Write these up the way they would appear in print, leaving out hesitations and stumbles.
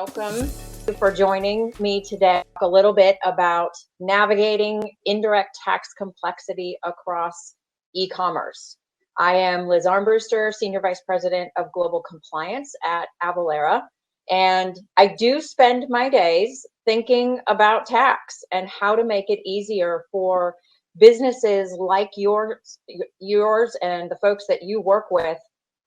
welcome for joining me today. Talk a little bit about navigating indirect tax complexity across e-commerce. I am Liz Armbruester, Senior Vice President of Global Compliance at Avalara, and I do spend my days thinking about tax and how to make it easier for businesses like yours and the folks that you work with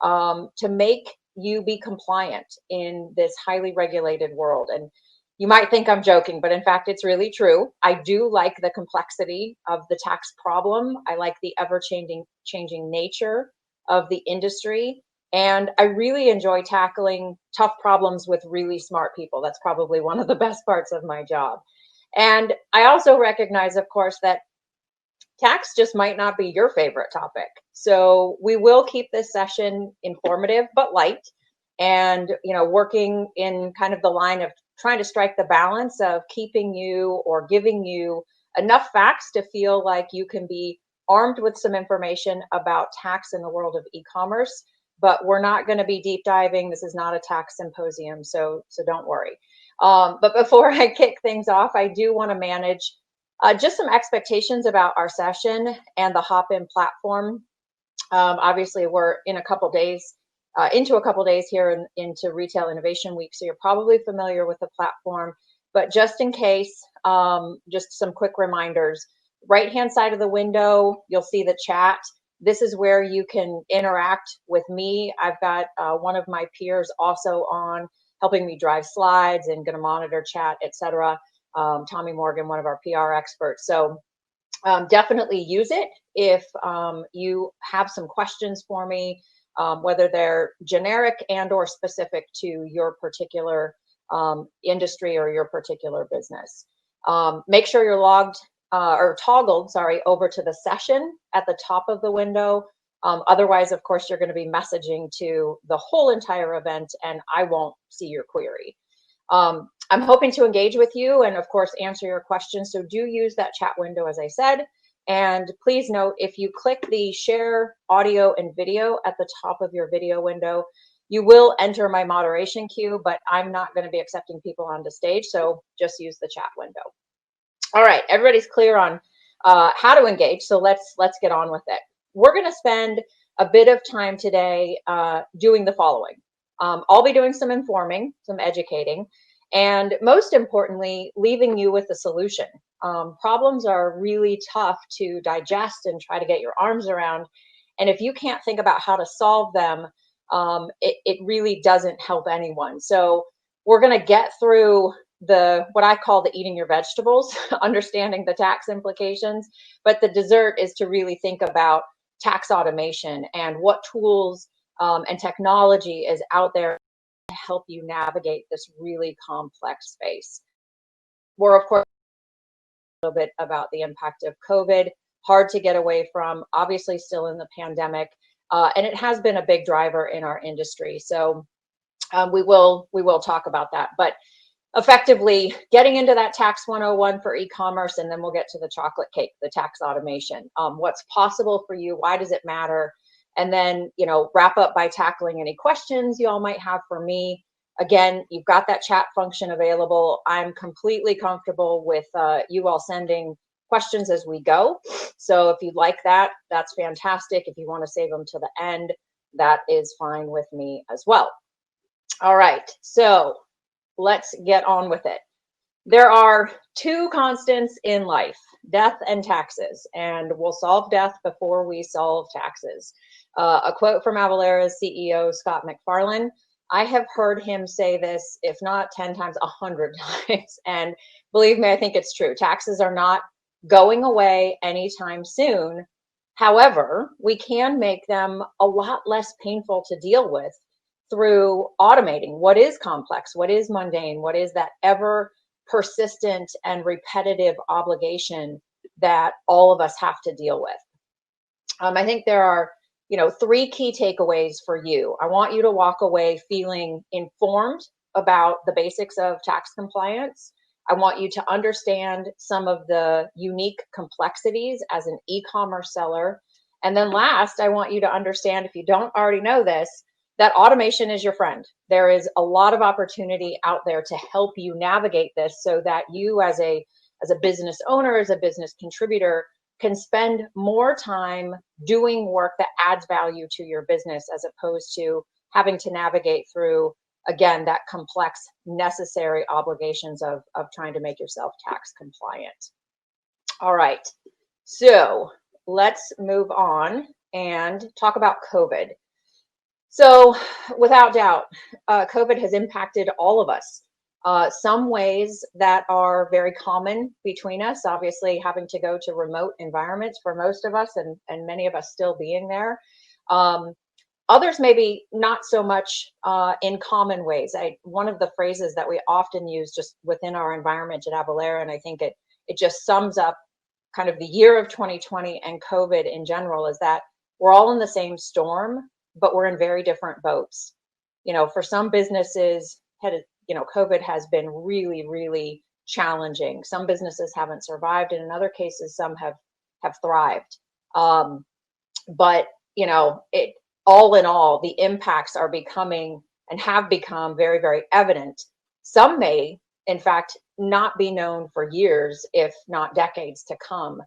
to make you be compliant in this highly regulated world. And you might think I'm joking, but in fact, it's really true. I do like the complexity of the tax problem. I like the ever-changing nature of the industry. And I really enjoy tackling tough problems with really smart people. That's probably one of the best parts of my job. And I also recognize, of course, that tax just might not be your favorite topic. So we will keep this session informative but light, and working in kind of the line of trying to strike the balance of keeping you or giving you enough facts to feel like you can be armed with some information about tax in the world of e-commerce. But we're not going to be deep diving. This is not a tax symposium, so don't worry. But before I kick things off, I do want to manage just some expectations about our session and the Hop-In platform. Obviously, we're in a couple days here into Retail Innovation Week, so you're probably familiar with the platform. But just in case, just some quick reminders. Right-hand side of the window, you'll see the chat. This is where you can interact with me. I've got one of my peers also on, helping me drive slides and going to monitor chat, etc. Tommy Morgan, one of our PR experts. So definitely use it if you have some questions for me, whether they're generic and or specific to your particular industry or your particular business. Make sure you're toggled over to the session at the top of the window. Otherwise, of course, you're going to be messaging to the whole entire event and I won't see your query. I'm hoping to engage with you and, of course, answer your questions. So do use that chat window, as I said. And please note, if you click the share audio and video at the top of your video window, you will enter my moderation queue, but I'm not going to be accepting people onto stage. So just use the chat window. All right, everybody's clear on how to engage. So let's get on with it. We're going to spend a bit of time today doing the following. I'll be doing some informing, some educating, and most importantly, leaving you with a solution. Problems are really tough to digest and try to get your arms around. And if you can't think about how to solve them, it really doesn't help anyone. So we're going to get through what I call the eating your vegetables, understanding the tax implications. But the dessert is to really think about tax automation and what tools and technology is out there to help you navigate this really complex space. We're, of course, a little bit about the impact of COVID, hard to get away from, obviously still in the pandemic, and it has been a big driver in our industry. So we will talk about that. But effectively getting into that tax 101 for e-commerce, and then we'll get to the chocolate cake, the tax automation. What's possible for you? Why does it matter? And then, wrap up by tackling any questions you all might have for me. Again, you've got that chat function available. I'm completely comfortable with you all sending questions as we go. So if you'd like that, that's fantastic. If you want to save them to the end, that is fine with me as well. All right, so let's get on with it. There are two constants in life, death and taxes, and we'll solve death before we solve taxes. A quote from Avalara's CEO, Scott McFarlane. I have heard him say this, if not 10 times, 100 times. And believe me, I think it's true. Taxes are not going away anytime soon. However, we can make them a lot less painful to deal with through automating what is complex, what is mundane, what is that ever persistent and repetitive obligation that all of us have to deal with. I think there are, three key takeaways for you. I want you to walk away feeling informed about the basics of tax compliance. I want you to understand some of the unique complexities as an e-commerce seller. And then last, I want you to understand, if you don't already know this, that automation is your friend. There is a lot of opportunity out there to help you navigate this so that you as a business owner, as a business contributor, can spend more time doing work that adds value to your business as opposed to having to navigate through, again, that complex necessary obligations of trying to make yourself tax compliant. All right, so let's move on and talk about COVID. So without doubt, COVID has impacted all of us. Some ways that are very common between us, obviously having to go to remote environments for most of us and many of us still being there. Others maybe not so much in common ways. One of the phrases that we often use just within our environment at Avalara, and I think it just sums up kind of the year of 2020 and COVID in general, is that we're all in the same storm, but we're in very different boats. You know, for some businesses, COVID has been really, really challenging. Some businesses haven't survived, and in other cases, some have thrived. But all in all, the impacts are becoming and have become very, very evident. Some may, in fact, not be known for years, if not decades to come.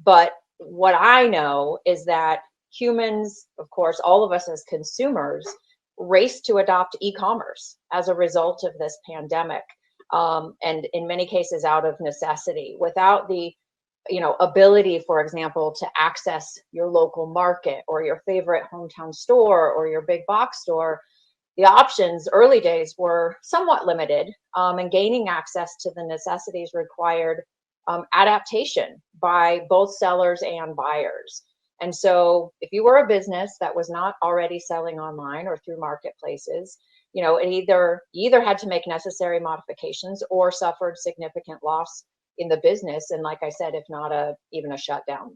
But what I know is that humans, of course, all of us as consumers, race to adopt e-commerce as a result of this pandemic, and in many cases out of necessity, without the ability, for example, to access your local market or your favorite hometown store or your big box store. The options early days were somewhat limited, and gaining access to the necessities required adaptation by both sellers and buyers. And so if you were a business that was not already selling online or through marketplaces, it either had to make necessary modifications or suffered significant loss in the business. And like I said, if not even a shutdown.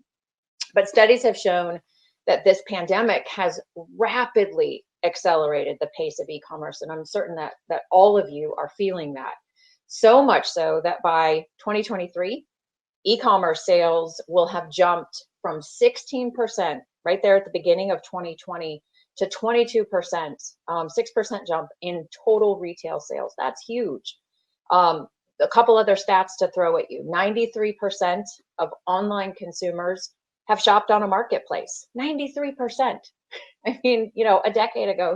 But studies have shown that this pandemic has rapidly accelerated the pace of e-commerce. And I'm certain that all of you are feeling that. So much so that by 2023, e-commerce sales will have jumped from 16% right there at the beginning of 2020 to 22%, 6% jump in total retail sales. That's huge. A couple other stats to throw at you. 93% of online consumers have shopped on a marketplace. 93%. I mean, a decade ago,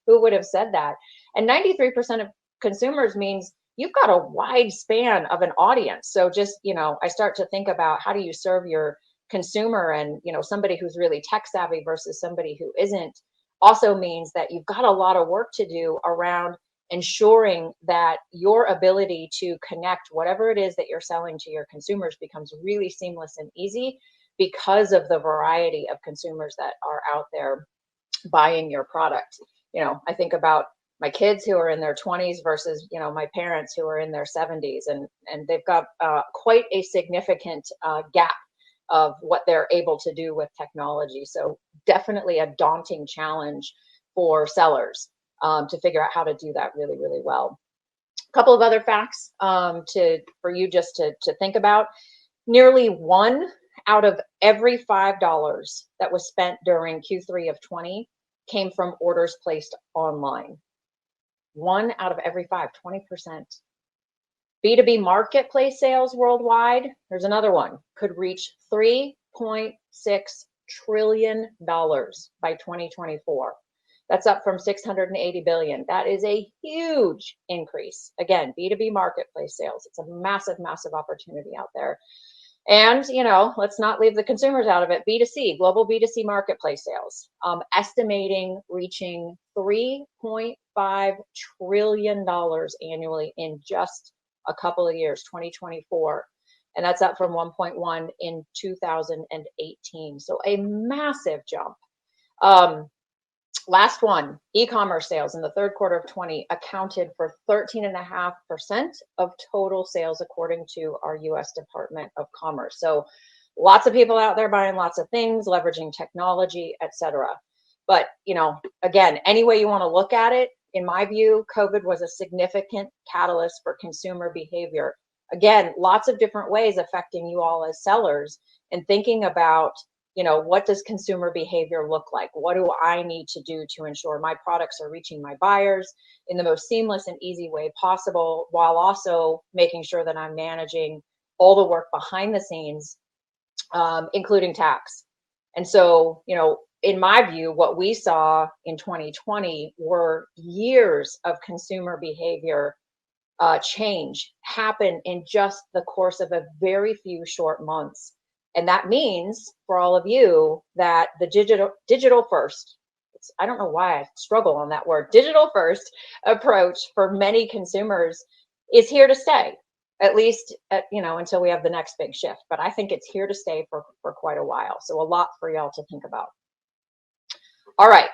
who would have said that? And 93% of consumers means you've got a wide span of an audience. So just, I start to think about how do you serve your consumer, and, somebody who's really tech savvy versus somebody who isn't, also means that you've got a lot of work to do around ensuring that your ability to connect whatever it is that you're selling to your consumers becomes really seamless and easy because of the variety of consumers that are out there buying your product. I think about my kids who are in their 20s versus, my parents who are in their 70s, and they've got quite a significant gap of what they're able to do with technology. So definitely a daunting challenge for sellers to figure out how to do that really, really well. A couple of other facts for you just to think about. Nearly 1 out of every $5 that was spent during Q3 of 20 came from orders placed online. 1 out of every 5, 20%. B2B marketplace sales worldwide, there's another one, could reach $3.6 trillion by 2024. That's up from $680 billion. That is a huge increase. Again, B2B marketplace sales. It's a massive, massive opportunity out there. And, let's not leave the consumers out of it. B2C, global B2C marketplace sales, estimating reaching $3.5 trillion annually in just a couple of years, 2024. And that's up from 1.1 in 2018. So a massive jump. Last one, e-commerce sales in the third quarter of 20 accounted for 13.5% of total sales, according to our U.S. Department of Commerce. So lots of people out there buying lots of things, leveraging technology, etc. But, again, any way you want to look at it, in my view, COVID was a significant catalyst for consumer behavior. Again, lots of different ways affecting you all as sellers, and thinking about what does consumer behavior look like? What do I need to do to ensure my products are reaching my buyers in the most seamless and easy way possible, while also making sure that I'm managing all the work behind the scenes, including tax. And so, in my view, what we saw in 2020 were years of consumer behavior change happen in just the course of a very few short months. And that means for all of you that the digital first, I don't know why I struggle on that word, digital first approach for many consumers is here to stay, at least until we have the next big shift. But I think it's here to stay for quite a while. So a lot for y'all to think about. All right,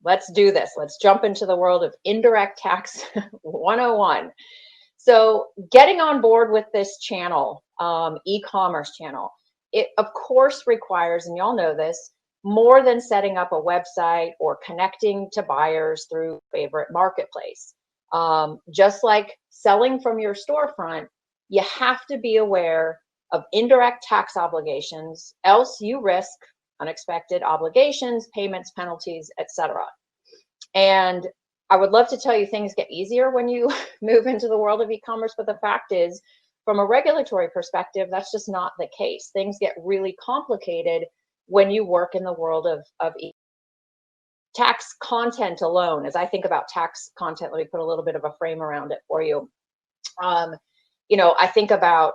let's do this. Let's jump into the world of indirect tax 101. So getting on board with this channel, e-commerce channel, it of course requires, and y'all know this, more than setting up a website or connecting to buyers through favorite marketplace. Just like selling from your storefront, you have to be aware of indirect tax obligations, else you risk unexpected obligations, payments, penalties, etc. And I would love to tell you things get easier when you move into the world of e-commerce, but the fact is, from a regulatory perspective, that's just not the case. Things get really complicated when you work in the world of tax content alone. As I think about tax content, let me put a little bit of a frame around it for you. I think about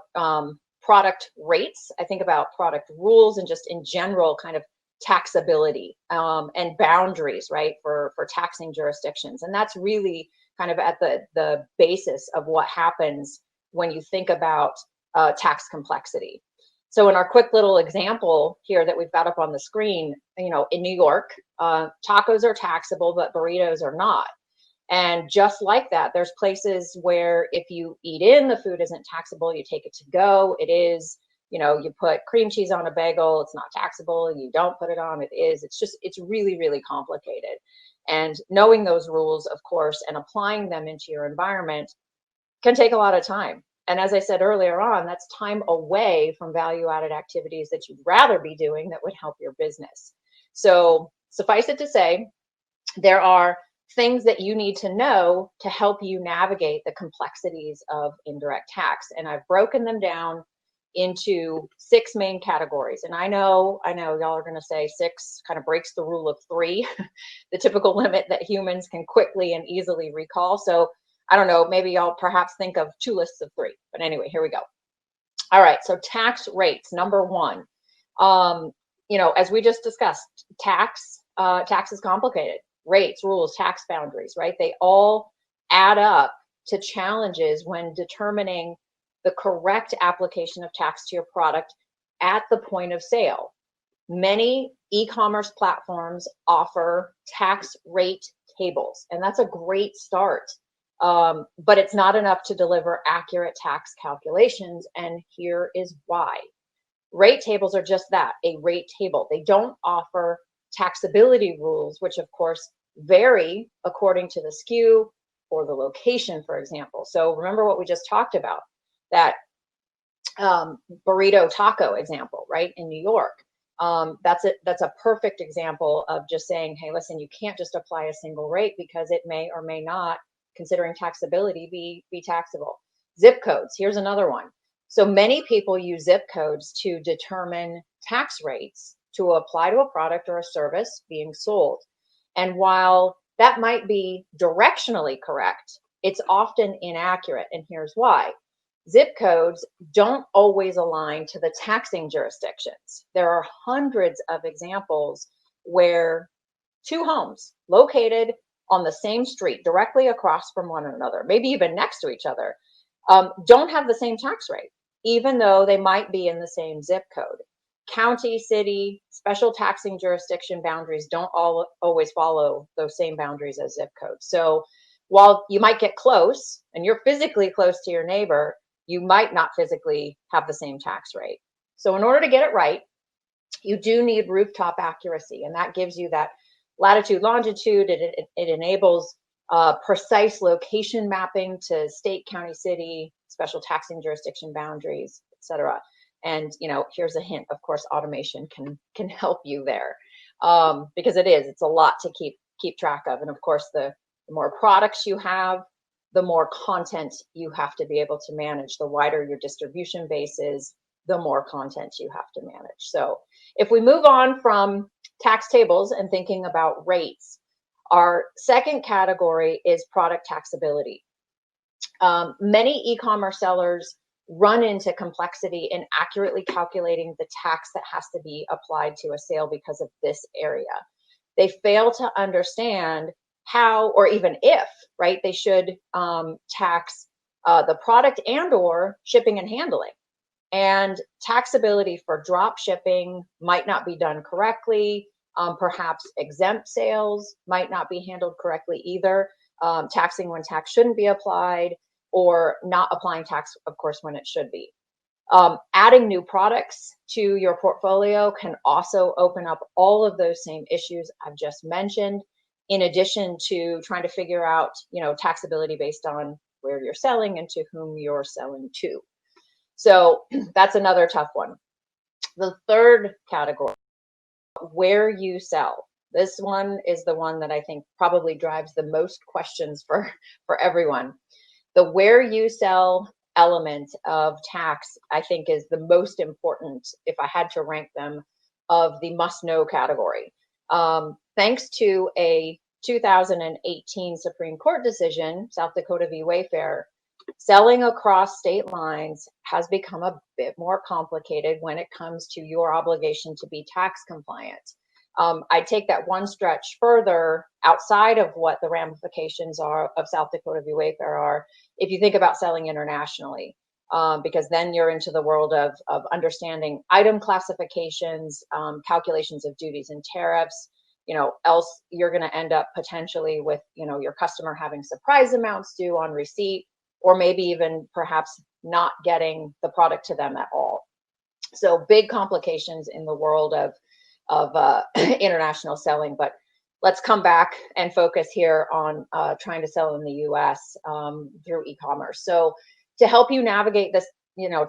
product rates, I think about product rules, and just in general kind of taxability and boundaries, right, for taxing jurisdictions. And that's really kind of at the basis of what happens when you think about tax complexity. So in our quick little example here that we've got up on the screen, in New York, tacos are taxable, but burritos are not. And just like that, there's places where if you eat in, the food isn't taxable, you take it to go, it is. You put cream cheese on a bagel, it's not taxable. You don't put it on, it is. It's really, really complicated. And knowing those rules, of course, and applying them into your environment can take a lot of time. And as I said earlier on, that's time away from value-added activities that you'd rather be doing that would help your business. So suffice it to say, there are things that you need to know to help you navigate the complexities of indirect tax. And I've broken them down into 6 main categories. And I know y'all are going to say 6 kind of breaks the rule of 3, the typical limit that humans can quickly and easily recall. So I don't know, maybe y'all perhaps think of 2 lists of 3. But anyway, here we go. All right, so tax rates, number 1. As we just discussed, tax is complicated. Rates, rules, tax boundaries, right? They all add up to challenges when determining the correct application of tax to your product at the point of sale. Many e-commerce platforms offer tax rate tables, and that's a great start. But it's not enough to deliver accurate tax calculations, and here is why. Rate tables are just that, a rate table. They don't offer taxability rules, which of course vary according to the SKU or the location, for example. So remember what we just talked about, that burrito taco example, right, in New York. That's a perfect example of just saying, hey, listen, you can't just apply a single rate because it may or may not, considering taxability, be taxable. Zip codes, here's another one. So many people use zip codes to determine tax rates to apply to a product or a service being sold. And while that might be directionally correct, it's often inaccurate. And here's why. Zip codes don't always align to the taxing jurisdictions. There are hundreds of examples where 2 homes located on the same street, directly across from one another, maybe even next to each other, don't have the same tax rate, even though they might be in the same zip code. County, city, special taxing jurisdiction boundaries don't always follow those same boundaries as zip codes. So while you might get close and you're physically close to your neighbor, you might not physically have the same tax rate. So in order to get it right, you do need rooftop accuracy, and that gives you that latitude, longitude. It enables precise location mapping to state, county, city, special taxing jurisdiction boundaries, etc. And here's a hint. Of course, automation can help you there, because it's a lot to keep track of. And of course, the more products you have, the more content you have to be able to manage. The wider your distribution base is, the more content you have to manage. So if we move on from tax tables and thinking about rates, our second category is product taxability. Many e-commerce sellers run into complexity in accurately calculating the tax that has to be applied to a sale because of this area. They fail to understand how, or even if, right, they should tax the product and or shipping and handling. And taxability for drop shipping might not be done correctly. Perhaps exempt sales might not be handled correctly either. Taxing when tax shouldn't be applied, or not applying tax, of course, when it should be. Adding new products to your portfolio can also open up all of those same issues I've just mentioned, in addition to trying to figure out, taxability based on where you're selling and to whom you're selling to. So that's another tough one. The third category, where you sell. This one is the one that I think probably drives the most questions for everyone. The where you sell element of tax, I think, is the most important, if I had to rank them, of the must-know category. Thanks to a 2018 Supreme Court decision, South Dakota v. Wayfair, selling across state lines has become a bit more complicated when it comes to your obligation to be tax compliant. I take that one stretch further outside of what the ramifications are of South Dakota v. Wayfair are. If you think about selling internationally, because then you're into the world of understanding item classifications, calculations of duties and tariffs. Else you're going to end up potentially with, your customer having surprise amounts due on receipt, or maybe even perhaps not getting the product to them at all. So big complications in the world of international selling. But let's come back and focus here on trying to sell in the US through e-commerce. So to help you navigate this,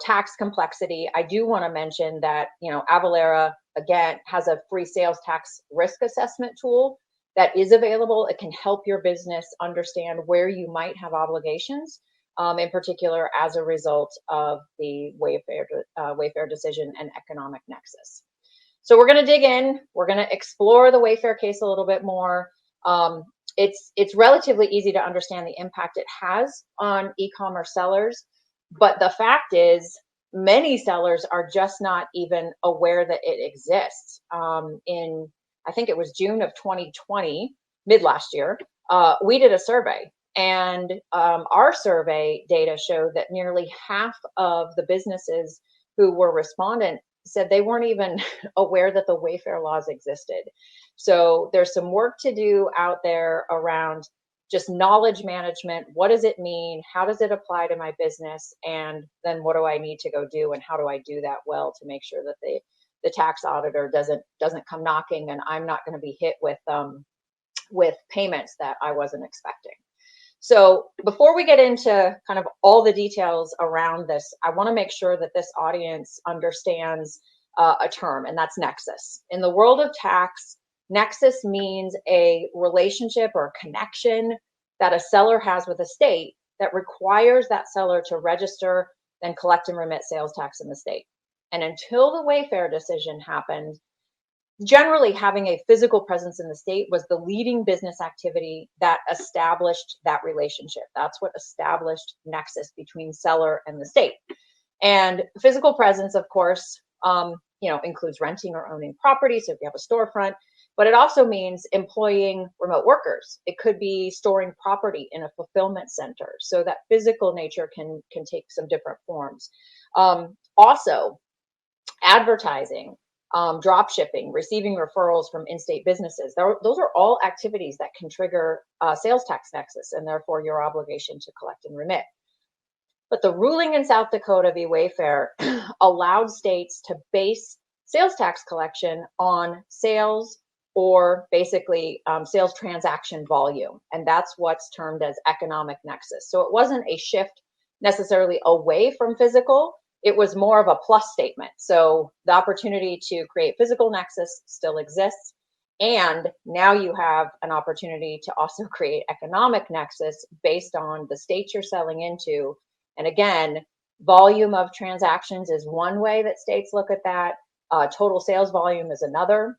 tax complexity, I do want to mention that, Avalara, again, has a free sales tax risk assessment tool that is available. It can help your business understand where you might have obligations, in particular as a result of the Wayfair decision and economic nexus. So we're going to dig in. We're going to explore the Wayfair case a little bit more. It's relatively easy to understand the impact it has on e-commerce sellers, but the fact is many sellers are just not even aware that it exists. I think it was June of 2020, mid last year, we did a survey, and our survey data showed that nearly half of the businesses who were respondent said they weren't even aware that the Wayfair laws existed. So there's some work to do out there around just knowledge management. What does it mean? How does it apply to my business? And then what do I need to go do? And how do I do that well to make sure that the tax auditor doesn't come knocking and I'm not going to be hit with payments that I wasn't expecting. So before we get into kind of all the details around this, I want to make sure that this audience understands a term, and that's nexus. In the world of tax, nexus means a relationship or connection that a seller has with a state that requires that seller to register, then collect and remit sales tax in the state. And until the Wayfair decision happened, generally having a physical presence in the state was the leading business activity that established that relationship. That's what established nexus between seller and the state. And physical presence, of course, includes renting or owning property. So if you have a storefront, but it also means employing remote workers. It could be storing property in a fulfillment center. So that physical nature can take some different forms. Also, advertising, drop shipping, receiving referrals from in-state businesses. Those are all activities that can trigger sales tax nexus and therefore your obligation to collect and remit. But the ruling in South Dakota v. Wayfair allowed states to base sales tax collection on sales, or basically sales transaction volume. And that's what's termed as economic nexus. So it wasn't a shift necessarily away from physical, it was more of a plus statement. So the opportunity to create physical nexus still exists. And now you have an opportunity to also create economic nexus based on the states you're selling into. And again, volume of transactions is one way that states look at that. Total sales volume is another.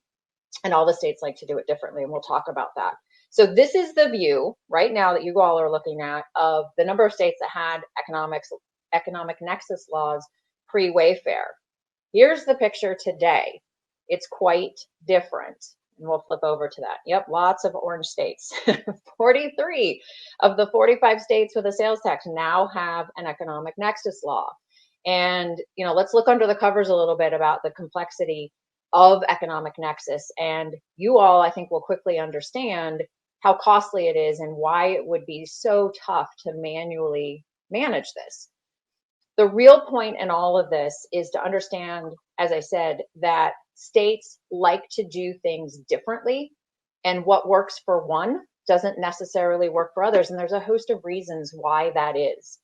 And all the states like to do it differently. And we'll talk about that. So this is the view right now that you all are looking at of the number of states that had economic nexus laws pre-Wayfair. Here's the picture today. It's quite different. And we'll flip over to that. Yep, lots of orange states. 43 of the 45 states with a sales tax now have an economic nexus law. And, you know, let's look under the covers a little bit about the complexity of economic nexus. And you all, I think, will quickly understand how costly it is and why it would be so tough to manually manage this. The real point in all of this is to understand, as I said, that states like to do things differently, and what works for one doesn't necessarily work for others. And there's a host of reasons why that is.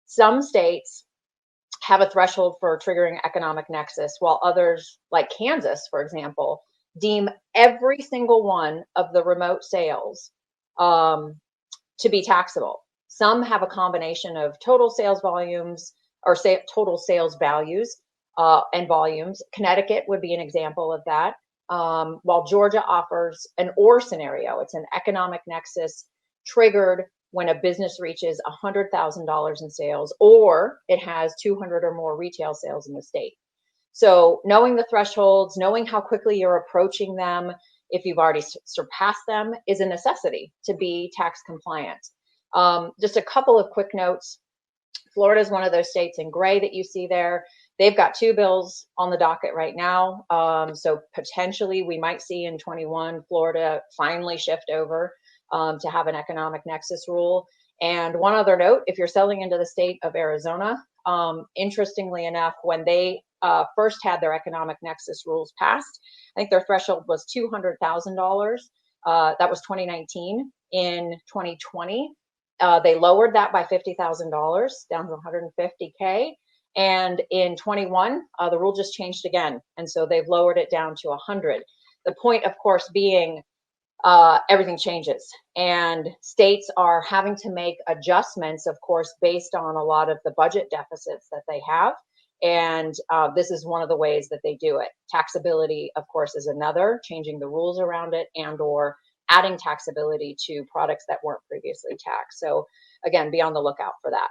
Some states have a threshold for triggering economic nexus, while others, like Kansas, for example, deem every single one of the remote sales to be taxable. Some have a combination of total sales volumes or total sales values and volumes. Connecticut would be an example of that, while Georgia offers an or scenario. It's an economic nexus triggered when a business reaches $100,000 in sales, or it has 200 or more retail sales in the state. So knowing the thresholds, knowing how quickly you're approaching them, if you've already surpassed them, is a necessity to be tax compliant. Just a couple of quick notes. Florida is one of those states in gray that you see there. They've got 2 bills on the docket right now. So potentially we might see in 21 Florida finally shift over to have an economic nexus rule. And one other note, if you're selling into the state of Arizona, interestingly enough, when they first had their economic nexus rules passed, I think their threshold was $200,000. That was 2019. In 2020, they lowered that by $50,000 down to 150K. And in 21, the rule just changed again. And so they've lowered it down to 100. The point, of course, being everything changes, and states are having to make adjustments, of course, based on a lot of the budget deficits that they have. And this is one of the ways that they do it. Taxability, of course, is another, changing the rules around it and or adding taxability to products that weren't previously taxed. So again, be on the lookout for that.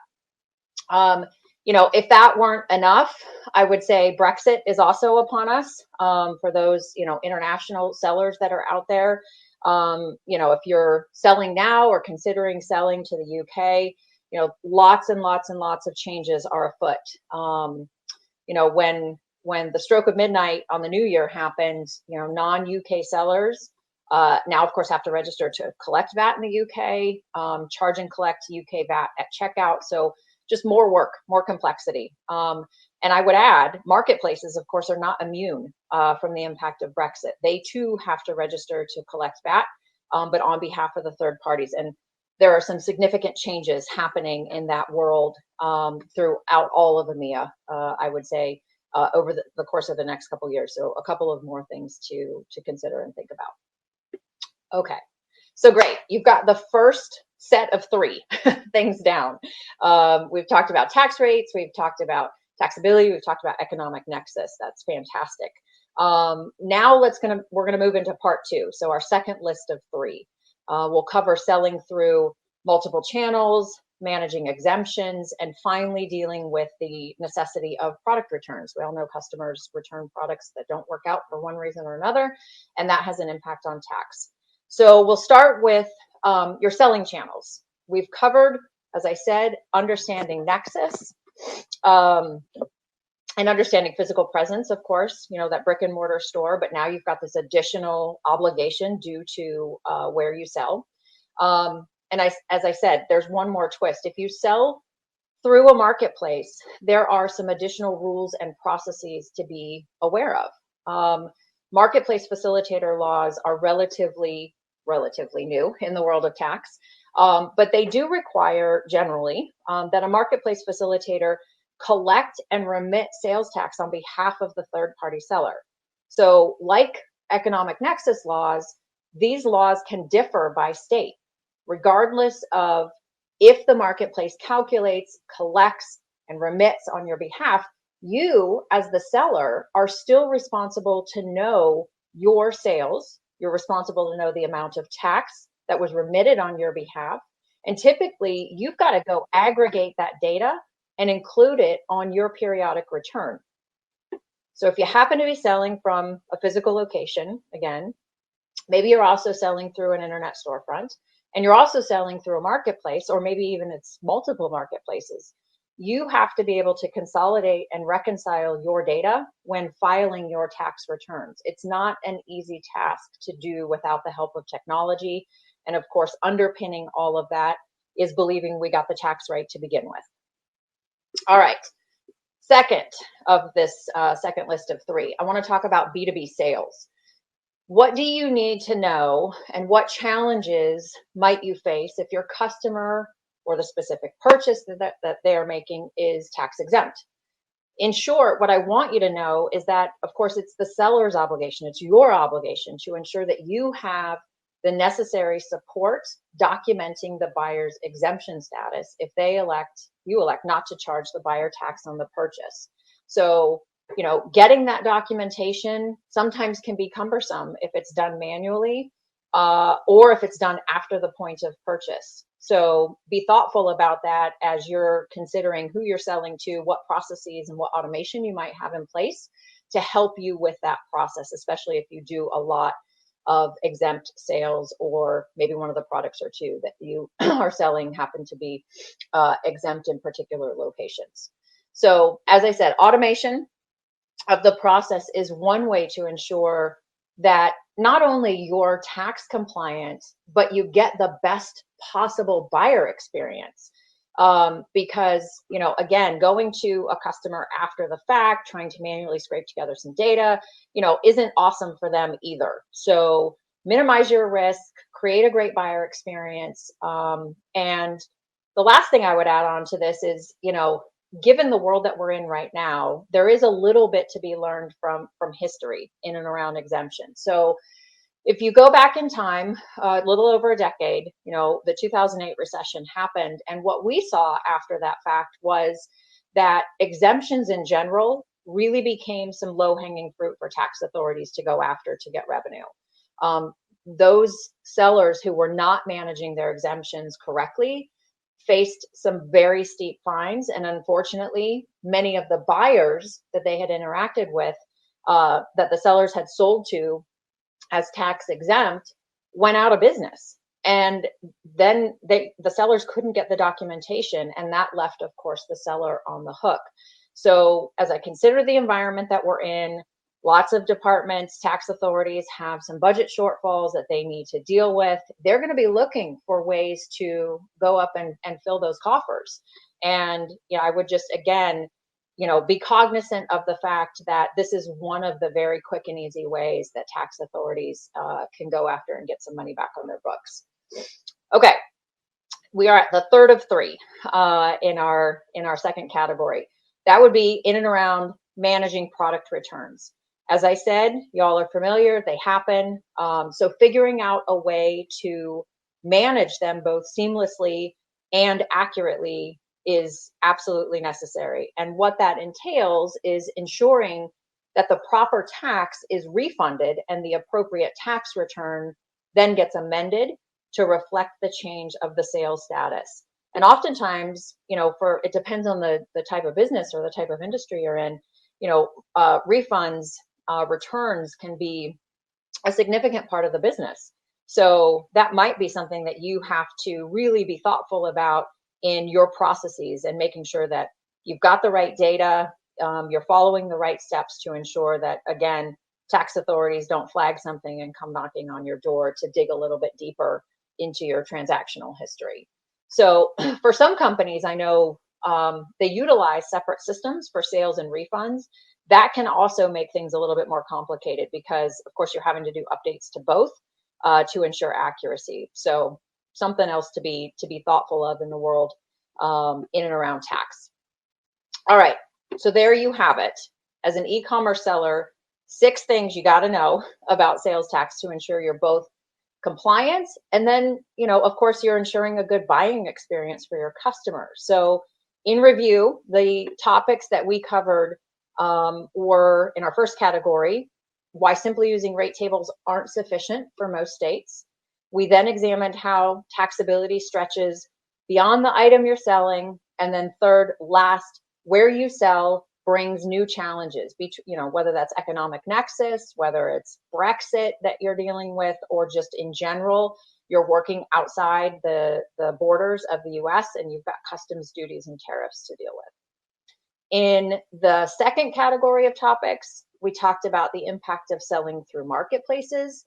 You know, if that weren't enough, I would say Brexit is also upon us. For those, you know, international sellers that are out there, you know, if you're selling now or considering selling to the UK, you know, lots and lots and lots of changes are afoot. You know, when the stroke of midnight on the new year happened, you know, non-UK sellers now, of course, have to register to collect VAT in the UK, charge and collect UK VAT at checkout. So just more work, more complexity. And I would add, marketplaces, of course, are not immune from the impact of Brexit. They too have to register to collect VAT, but on behalf of the third parties. And there are some significant changes happening in that world throughout all of EMEA, I would say, over the course of the next couple of years. So a couple of more things to consider and think about. Okay, so great. You've got the first set of 3 things down. We've talked about tax rates. We've talked about taxability. We've talked about economic nexus. That's fantastic. Now we're gonna move into part 2. So our second list of 3. We'll cover selling through multiple channels, managing exemptions, and finally dealing with the necessity of product returns. We all know customers return products that don't work out for one reason or another, and that has an impact on tax. So we'll start with your selling channels. We've covered, as I said, understanding nexus and understanding physical presence, of course, you know, that brick and mortar store, but now you've got this additional obligation due to where you sell. And as I said, there's one more twist. If you sell through a marketplace, there are some additional rules and processes to be aware of. Marketplace facilitator laws are relatively new in the world of tax, but they do require generally that a marketplace facilitator collect and remit sales tax on behalf of the third-party seller. So like economic nexus laws, these laws can differ by state, regardless of if the marketplace calculates, collects, and remits on your behalf. You, as the seller, are still responsible to know your sales. You're responsible to know the amount of tax that was remitted on your behalf. And typically, you've got to go aggregate that data and include it on your periodic return. So if you happen to be selling from a physical location, again, maybe you're also selling through an internet storefront, and you're also selling through a marketplace, or maybe even it's multiple marketplaces. You have to be able to consolidate and reconcile your data when filing your tax returns. It's not an easy task to do without the help of technology. And of course, underpinning all of that is believing we got the tax right to begin with. All right. Second of this second list of three, I want to talk about B2B sales. What do you need to know, and what challenges might you face if your customer or the specific purchase that they are making is tax exempt? In short, what I want you to know is that, of course, it's the seller's obligation. It's your obligation to ensure that you have the necessary support documenting the buyer's exemption status if you elect not to charge the buyer tax on the purchase. So, getting that documentation sometimes can be cumbersome if it's done manually or if it's done after the point of purchase. So be thoughtful about that as you're considering who you're selling to, what processes and what automation you might have in place to help you with that process, especially if you do a lot of exempt sales, or maybe one of the products or two that you are selling happen to be exempt in particular locations. So as I said, automation of the process is one way to ensure that not only you're tax compliant, but you get the best possible buyer experience. Because, again, going to a customer after the fact, trying to manually scrape together some data, isn't awesome for them either. So minimize your risk, create a great buyer experience. And the last thing I would add on to this is, given the world that we're in right now, there is a little bit to be learned from history in and around exemption. So if you go back in time, a little over a decade, the 2008 recession happened. And what we saw after that fact was that exemptions in general really became some low-hanging fruit for tax authorities to go after to get revenue. Those sellers who were not managing their exemptions correctly faced some very steep fines. And unfortunately, many of the buyers that they had interacted with, that the sellers had sold to as tax exempt, went out of business. And then the sellers couldn't get the documentation, and that left, of course, the seller on the hook. So as I consider the environment that we're in, lots of departments, tax authorities have some budget shortfalls that they need to deal with. They're going to be looking for ways to go up and fill those coffers. And I would just, again, be cognizant of the fact that this is one of the very quick and easy ways that tax authorities can go after and get some money back on their books. Okay, we are at the third of three in our second category. That would be in and around managing product returns. As I said, y'all are familiar, they happen. So figuring out a way to manage them both seamlessly and accurately is absolutely necessary. And what that entails is ensuring that the proper tax is refunded and the appropriate tax return then gets amended to reflect the change of the sales status. And oftentimes, it depends on the type of business or the type of industry you're in, refunds, returns can be a significant part of the business. So that might be something that you have to really be thoughtful about in your processes and making sure that you've got the right data, you're following the right steps to ensure that, again, tax authorities don't flag something and come knocking on your door to dig a little bit deeper into your transactional history. So for some companies, I know they utilize separate systems for sales and refunds. That can also make things a little bit more complicated because, of course, you're having to do updates to both to ensure accuracy. So something else to be thoughtful of in the world in and around tax. All right, so there you have it. As an e-commerce seller, 6 things you got to know about sales tax to ensure you're both compliant, and then, of course, you're ensuring a good buying experience for your customers. So in review, the topics that we covered were, in our first category, why simply using rate tables aren't sufficient for most states. We then examined how taxability stretches beyond the item you're selling. And then third, last, where you sell brings new challenges, whether that's economic nexus, whether it's Brexit that you're dealing with, or just in general, you're working outside the borders of the US and you've got customs duties and tariffs to deal with. In the second category of topics, we talked about the impact of selling through marketplaces,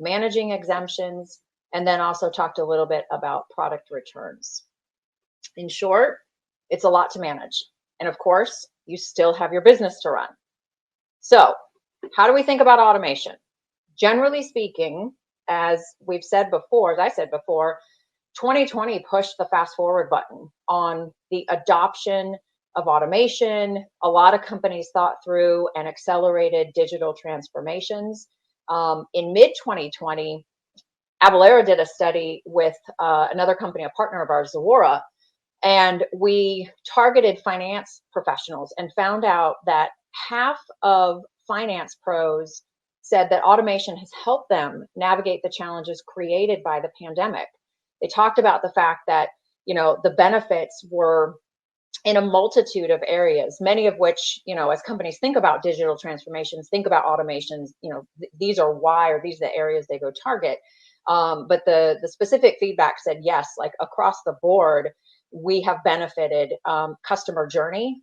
managing exemptions, and then also talked a little bit about product returns. In short, it's a lot to manage. And of course, you still have your business to run. So how do we think about automation? Generally speaking, as we've said before, as I said before, 2020 pushed the fast forward button on the adoption of automation. A lot of companies thought through and accelerated digital transformations. In mid-2020, Avalara did a study with another company, a partner of ours, Avalara, and we targeted finance professionals and found out that half of finance pros said that automation has helped them navigate the challenges created by the pandemic. They talked about the fact that, the benefits were in a multitude of areas, many of which, as companies think about digital transformations, think about automations, these are why, or these are the areas they go target. But the specific feedback said, yes, like across the board, we have benefited customer journey,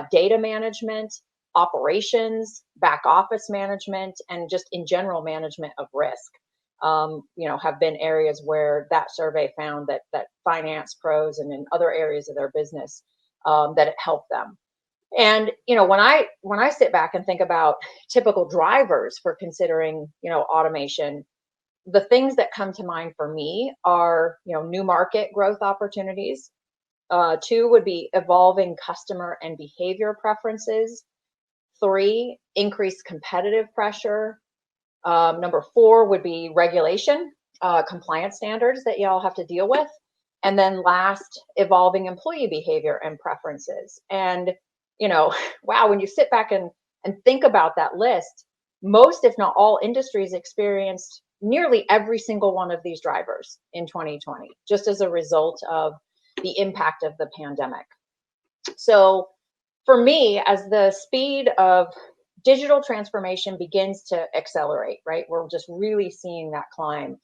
data management, operations, back office management, and just in general management of risk. Have been areas where that survey found that finance pros and in other areas of their business that it helped them. And when I sit back and think about typical drivers for considering automation, the things that come to mind for me are new market growth opportunities. 2 would be evolving customer and behavior preferences. 3, increased competitive pressure. Number 4 would be regulation, compliance standards that y'all have to deal with. And then last, evolving employee behavior and preferences. And, wow, when you sit back and think about that list, most, if not all, industries experienced nearly every single one of these drivers in 2020, just as a result of the impact of the pandemic. So for me, as the speed of digital transformation begins to accelerate, right, we're just really seeing that climb,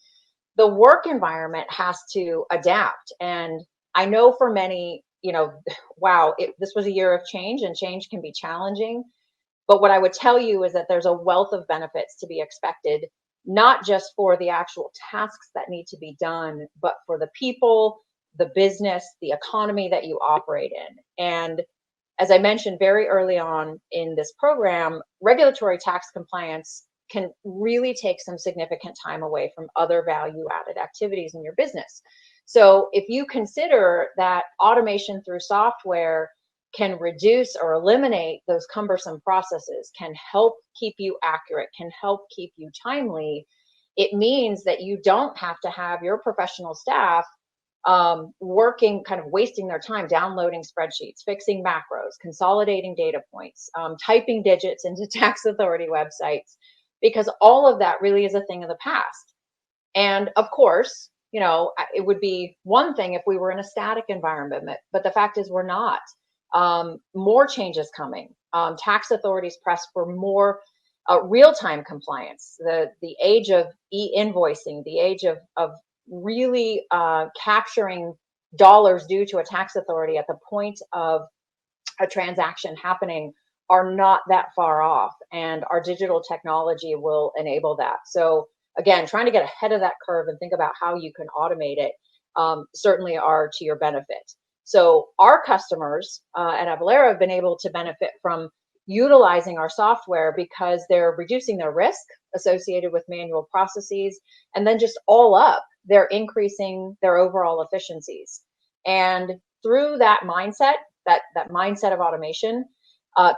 the work environment has to adapt. And I know for many, wow, this was a year of change, and change can be challenging. But what I would tell you is that there's a wealth of benefits to be expected, not just for the actual tasks that need to be done, but for the people, the business, the economy that you operate in. And as I mentioned very early on in this program, regulatory tax compliance can really take some significant time away from other value-added activities in your business. So if you consider that automation through software can reduce or eliminate those cumbersome processes, can help keep you accurate, can help keep you timely, it means that you don't have to have your professional staff working, kind of wasting their time downloading spreadsheets, fixing macros, consolidating data points, typing digits into tax authority websites, because all of that really is a thing of the past. And of course, it would be one thing if we were in a static environment, but the fact is we're not. More changes coming. Tax authorities press for more real-time compliance. The age of e-invoicing, the age of really capturing dollars due to a tax authority at the point of a transaction happening are not that far off, and our digital technology will enable that. So again, trying to get ahead of that curve and think about how you can automate it certainly are to your benefit. So our customers at Avalara have been able to benefit from utilizing our software because they're reducing their risk associated with manual processes, and then just all up, they're increasing their overall efficiencies. And through that mindset, that mindset of automation,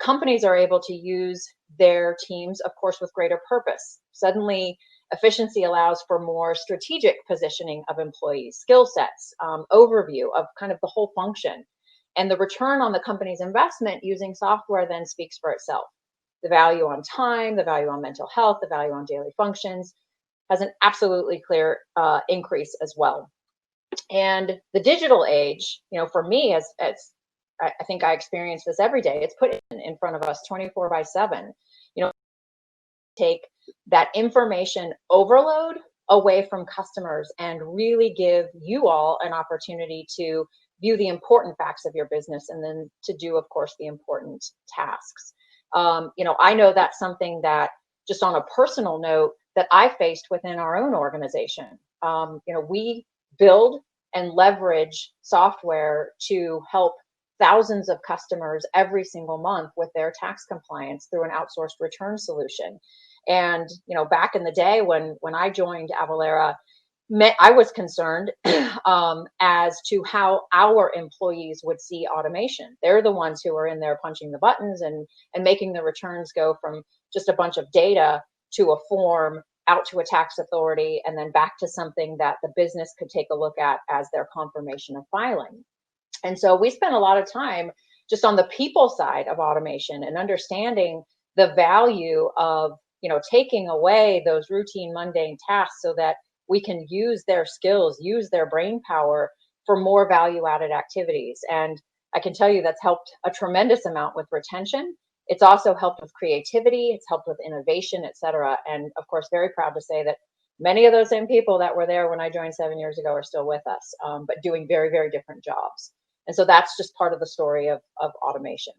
companies are able to use their teams, of course, with greater purpose. Suddenly, efficiency allows for more strategic positioning of employees, skill sets, overview of kind of the whole function. And the return on the company's investment using software then speaks for itself. The value on time, the value on mental health, the value on daily functions has an absolutely clear increase as well. And the digital age, for me, as I think I experience this every day, it's put in front of us 24/7. Take that information overload away from customers and really give you all an opportunity to view the important facts of your business and then to do, of course, the important tasks. I know that's something that, just on a personal note, that I faced within our own organization. We build and leverage software to help thousands of customers every single month with their tax compliance through an outsourced return solution. And back in the day when I joined Avalara, I was concerned as to how our employees would see automation. They're the ones who are in there punching the buttons and making the returns go from just a bunch of data to a form out to a tax authority and then back to something that the business could take a look at as their confirmation of filing. And so we spent a lot of time just on the people side of automation and understanding the value of taking away those routine, mundane tasks so that we can use their skills, use their brain power for more value-added activities. And I can tell you that's helped a tremendous amount with retention. It's also helped with creativity. It's helped with innovation, et cetera. And of course, very proud to say that many of those same people that were there when I joined 7 years ago are still with us, but doing very, very different jobs. And so that's just part of the story of automation.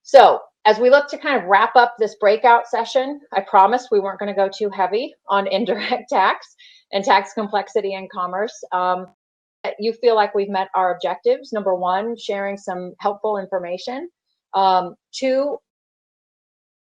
So as we look to kind of wrap up this breakout session, I promised we weren't going to go too heavy on indirect tax and tax complexity in commerce. You feel like we've met our objectives. Number one, sharing some helpful information. Two,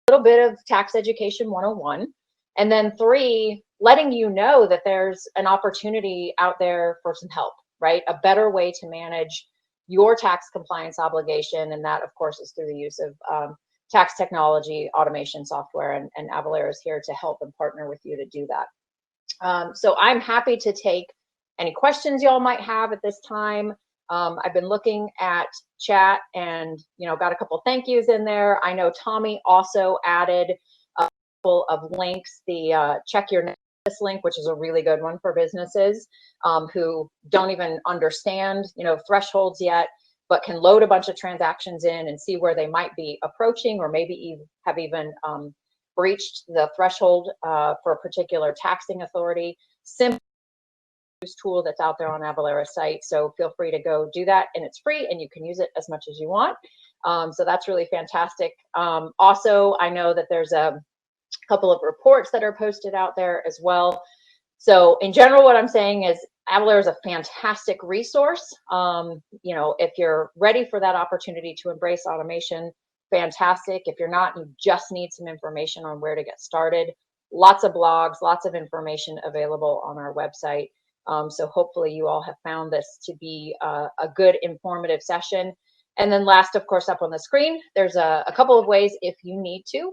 a little bit of tax education 101. And then three, letting you know that there's an opportunity out there for some help, right? A better way to manage your tax compliance obligation. And that, of course, is through the use of tax technology, automation software, and Avalara is here to help and partner with you to do that. So I'm happy to take any questions y'all might have at this time. I've been looking at chat and, got a couple thank yous in there. I know Tommy also added a couple of links, the check your Nexus link, which is a really good one for businesses who don't even understand, thresholds yet, but can load a bunch of transactions in and see where they might be approaching or maybe have even breached the threshold for a particular taxing authority. Simple tool that's out there on Avalara's site. So feel free to go do that, and it's free and you can use it as much as you want. So that's really fantastic. Also, I know that there's a couple of reports that are posted out there as well. So in general, what I'm saying is Avalara is a fantastic resource. If you're ready for that opportunity to embrace automation, fantastic. If you're not, you just need some information on where to get started. Lots of blogs, lots of information available on our website. So hopefully you all have found this to be a good informative session. And then last, of course, up on the screen, there's a couple of ways if you need to,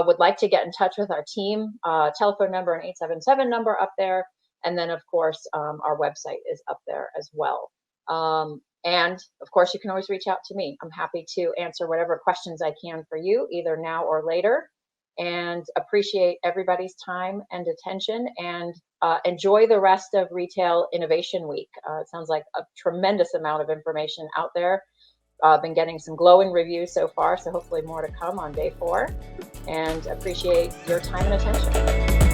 would like to get in touch with our team, telephone number and 877 number up there. And then, of course, our website is up there as well. And of course, you can always reach out to me. I'm happy to answer whatever questions I can for you, either now or later. And appreciate everybody's time and attention, and enjoy the rest of Retail Innovation Week. It sounds like a tremendous amount of information out there. I've been getting some glowing reviews so far, so hopefully more to come on day 4. And appreciate your time and attention.